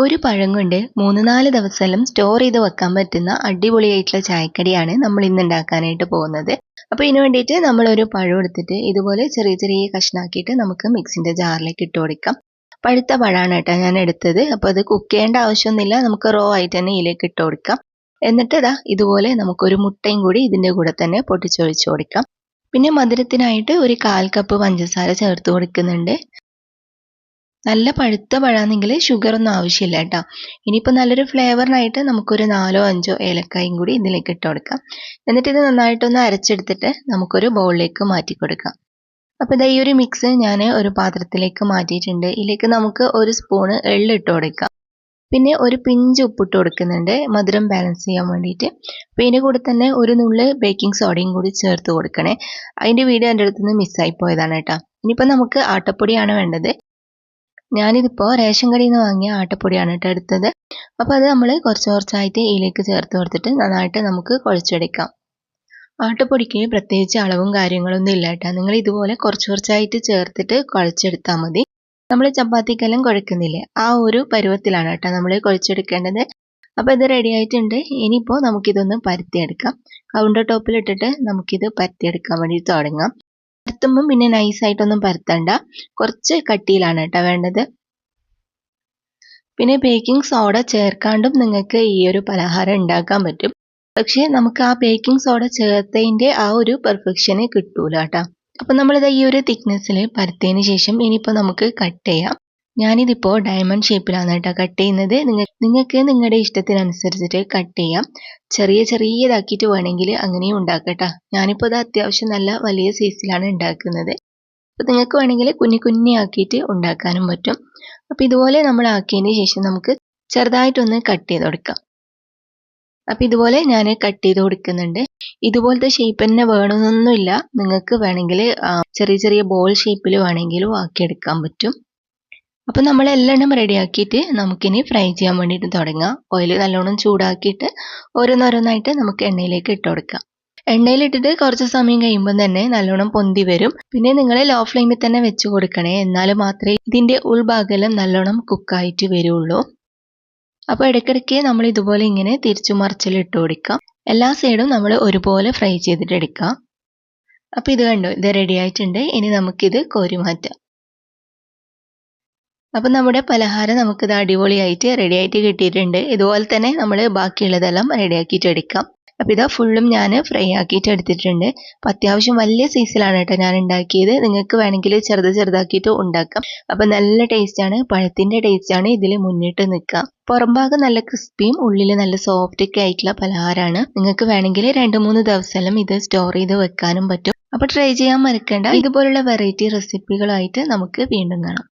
ഒരു പഴം കൊണ്ട് 3-4 ദിവസമെല്ലാം സ്റ്റോർ ചെയ്ത് വെക്കാൻ പറ്റുന്ന അടിപൊളിയായിട്ടുള്ള ചായക്കടിയാണ് നമ്മൾ ഇന്ന് ഉണ്ടാക്കാനായിട്ട് പോകുന്നത്. അപ്പോൾ ഇതിന് വേണ്ടിയിട്ട് നമ്മളൊരു പഴം എടുത്തിട്ട് ഇതുപോലെ ചെറിയ ചെറിയ കഷ്ണാക്കിയിട്ട് നമുക്ക് മിക്സിൻ്റെ ജാറിലേക്ക് ഇട്ട് കൊടുക്കാം. പഴുത്ത പഴമാണ് കേട്ടോ ഞാൻ എടുത്തത്. അപ്പോൾ അത് കുക്ക് ചെയ്യേണ്ട ആവശ്യമൊന്നുമില്ല, നമുക്ക് റോ ആയിട്ട് തന്നെ ഇതിലേക്ക് ഇട്ട് കൊടുക്കാം. എന്നിട്ട് ഇതുപോലെ നമുക്കൊരു മുട്ടയും കൂടി ഇതിൻ്റെ കൂടെ തന്നെ പൊട്ടിച്ചൊഴിച്ച് കൊടുക്കാം. പിന്നെ മധുരത്തിനായിട്ട് ഒരു 1/4 കപ്പ് പഞ്ചസാര ചേർത്ത് കൊടുക്കുന്നുണ്ട്. നല്ല പഴുത്ത പഴമാണെങ്കിൽ ഷുഗറൊന്നും ആവശ്യമില്ല കേട്ടോ. ഇനിയിപ്പോൾ നല്ലൊരു ഫ്ലേവറിനായിട്ട് നമുക്കൊരു 4-5 ഏലക്കായും കൂടി ഇതിലേക്ക് ഇട്ട് കൊടുക്കാം. എന്നിട്ട് ഇത് നന്നായിട്ടൊന്ന് അരച്ചെടുത്തിട്ട് നമുക്കൊരു ബൗളിലേക്ക് മാറ്റി കൊടുക്കാം. അപ്പോൾ ഈ ഒരു മിക്സ് ഞാൻ ഒരു പാത്രത്തിലേക്ക് മാറ്റിയിട്ടുണ്ട്. ഇതിലേക്ക് നമുക്ക് 1 സ്പൂണ് എള്ള് ഇട്ട് കൊടുക്കാം. പിന്നെ ഒരു പിഞ്ച് ഉപ്പിട്ട് കൊടുക്കുന്നുണ്ട്, മധുരം ബാലൻസ് ചെയ്യാൻ വേണ്ടിയിട്ട്. അപ്പോൾ ഇതിൻ്റെ കൂടെ തന്നെ ഒരു നുള്ള് ബേക്കിംഗ് സോഡയും കൂടി ചേർത്ത് കൊടുക്കണേ. അതിൻ്റെ വീഡിയോ എൻ്റെ അടുത്ത് നിന്ന് മിസ്സായി പോയതാണ് കേട്ടോ. ഇനിയിപ്പോൾ നമുക്ക് ആട്ടപ്പൊടിയാണ് വേണ്ടത്. ഞാനിതിപ്പോൾ റേഷൻ കടയിൽ നിന്ന് വാങ്ങിയ ആട്ടപ്പൊടിയാണ് കേട്ടോ എടുത്തത്. അപ്പോൾ അത് നമ്മൾ കുറച്ചായിട്ട് ഇതിലേക്ക് ചേർത്ത് കൊടുത്തിട്ട് നന്നായിട്ട് നമുക്ക് കുഴച്ചെടുക്കാം. ആട്ടപ്പൊടിക്ക് പ്രത്യേകിച്ച് അളവും കാര്യങ്ങളൊന്നും ഇല്ല കേട്ടോ. നിങ്ങൾ ഇതുപോലെ കുറച്ചായിട്ട് ചേർത്തിട്ട് കുഴച്ചെടുത്താൽ മതി. നമ്മൾ ചപ്പാത്തിക്കെല്ലാം കുഴക്കുന്നില്ലേ, ആ ഒരു പരുവത്തിലാണ് കേട്ടോ നമ്മൾ കുഴച്ചെടുക്കേണ്ടത്. അപ്പോൾ ഇത് റെഡി ആയിട്ടുണ്ട്. ഇനിയിപ്പോൾ നമുക്കിതൊന്ന് പരത്തിയെടുക്കാം. കൗണ്ടർ ടോപ്പിലിട്ടിട്ട് നമുക്കിത് പരത്തിയെടുക്കാൻ വേണ്ടി തുടങ്ങാം. പരത്തുമ്പം പിന്നെ നൈസായിട്ടൊന്നും പരത്തണ്ട, കുറച്ച് കട്ടിയിലാണ് കേട്ടോ വേണ്ടത്. പിന്നെ ബേക്കിംഗ് സോഡ ചേർക്കാണ്ടും നിങ്ങൾക്ക് ഈ ഒരു പലഹാരം ഉണ്ടാക്കാൻ പറ്റും. പക്ഷേ നമുക്ക് ആ ബേക്കിംഗ് സോഡ ചേർത്തതിൻ്റെ ആ ഒരു പെർഫെക്ഷന് കിട്ടൂല കേട്ടോ. അപ്പം നമ്മളിത് ഈ ഒരു തിക്നെസ്സിൽ പരത്തിയതിന് ശേഷം ഇനിയിപ്പോൾ നമുക്ക് കട്ട് ചെയ്യാം. ഞാനിതിപ്പോൾ ഡയമണ്ട് ഷേപ്പിലാണ് കേട്ടോ കട്ട് ചെയ്യുന്നത്. നിങ്ങൾക്ക് നിങ്ങളുടെ ഇഷ്ടത്തിനനുസരിച്ചിട്ട് കട്ട് ചെയ്യാം. ചെറിയതാക്കിയിട്ട് വേണമെങ്കിൽ അങ്ങനെയും ഉണ്ടാക്കട്ടോ. ഞാനിപ്പോൾ ഇത് അത്യാവശ്യം നല്ല വലിയ സൈസിലാണ് ഉണ്ടാക്കുന്നത്. അപ്പോൾ നിങ്ങൾക്ക് വേണമെങ്കിൽ കുഞ്ഞാക്കിയിട്ട് ഉണ്ടാക്കാനും പറ്റും. അപ്പോൾ ഇതുപോലെ നമ്മൾ ആക്കിയതിന് ശേഷം നമുക്ക് ചെറുതായിട്ടൊന്ന് കട്ട് ചെയ്ത് കൊടുക്കാം. അപ്പോൾ ഇതുപോലെ ഞാൻ കട്ട് ചെയ്ത് കൊടുക്കുന്നുണ്ട്. ഇതുപോലത്തെ ഷേപ്പ് തന്നെ വേണമെന്നൊന്നുമില്ല, നിങ്ങൾക്ക് വേണമെങ്കിൽ ചെറിയ ബോൾ ഷേപ്പിൽ വേണമെങ്കിലും ആക്കിയെടുക്കാൻ പറ്റും. അപ്പോൾ നമ്മൾ എല്ലാം റെഡിയാക്കിയിട്ട് നമുക്കിനി ഫ്രൈ ചെയ്യാൻ വേണ്ടിയിട്ട് തുടങ്ങാം. ഓയിൽ നല്ലോണം ചൂടാക്കിയിട്ട് ഓരോന്നോരോന്നായിട്ട് നമുക്ക് എണ്ണയിലേക്ക് ഇട്ട് കൊടുക്കാം. എണ്ണയിലിട്ടിട്ട് കുറച്ച് സമയം കഴിയുമ്പോൾ തന്നെ നല്ലോണം പൊന്തി വരും. പിന്നെ നിങ്ങൾ ലോ ഫ്ലെയിമിൽ തന്നെ വെച്ച് കൊടുക്കണേ, എന്നാൽ മാത്രമേ ഇതിൻ്റെ ഉൾഭാഗമെല്ലാം നല്ലോണം കുക്കായിട്ട് വരുള്ളൂ. അപ്പോൾ ഇടയ്ക്കിടയ്ക്ക് നമ്മൾ ഇതുപോലെ ഇങ്ങനെ തിരിച്ചു മറിച്ചിലിട്ട് കൊടുക്കാം. എല്ലാ സൈഡും നമ്മൾ ഒരുപോലെ ഫ്രൈ ചെയ്തിട്ട് എടുക്കാം. അപ്പോൾ ഇത് കണ്ടോ, ഇത് റെഡി ആയിട്ടുണ്ട്. ഇനി നമുക്കിത് കോരി മാറ്റാം. അപ്പം നമ്മുടെ പലഹാരം നമുക്കിത് അടിപൊളിയായിട്ട് റെഡിയായിട്ട് കിട്ടിയിട്ടുണ്ട്. ഇതുപോലെ തന്നെ നമ്മൾ ബാക്കിയുള്ളതെല്ലാം റെഡിയാക്കിയിട്ട് എടുക്കാം. അപ്പോൾ ഇതാ ഫുള്ളും ഞാൻ ഫ്രൈ ആക്കിയിട്ട് എടുത്തിട്ടുണ്ട്. അപ്പോൾ അത്യാവശ്യം വലിയ സൈസിലാണ് കേട്ടോ ഞാൻ ഉണ്ടാക്കിയത്. നിങ്ങൾക്ക് വേണമെങ്കിൽ ചെറുതാക്കിയിട്ട് ഉണ്ടാക്കാം. അപ്പോൾ നല്ല ടേസ്റ്റാണ്, പഴത്തിൻ്റെ ടേസ്റ്റാണ് ഇതിൽ മുന്നിട്ട് നിൽക്കുക. പുറം ഭാഗം നല്ല ക്രിസ്പിയും ഉള്ളിൽ നല്ല സോഫ്റ്റൊക്കെ ആയിട്ടുള്ള പലഹാരമാണ്. നിങ്ങൾക്ക് വേണമെങ്കിൽ 2-3 ദിവസമെല്ലാം ഇത് സ്റ്റോർ ചെയ്ത് വെക്കാനും പറ്റും. അപ്പോൾ ട്രൈ ചെയ്യാൻ മറക്കണ്ട. ഇതുപോലുള്ള വെറൈറ്റി റെസിപ്പികളായിട്ട് നമുക്ക് വീണ്ടും കാണാം.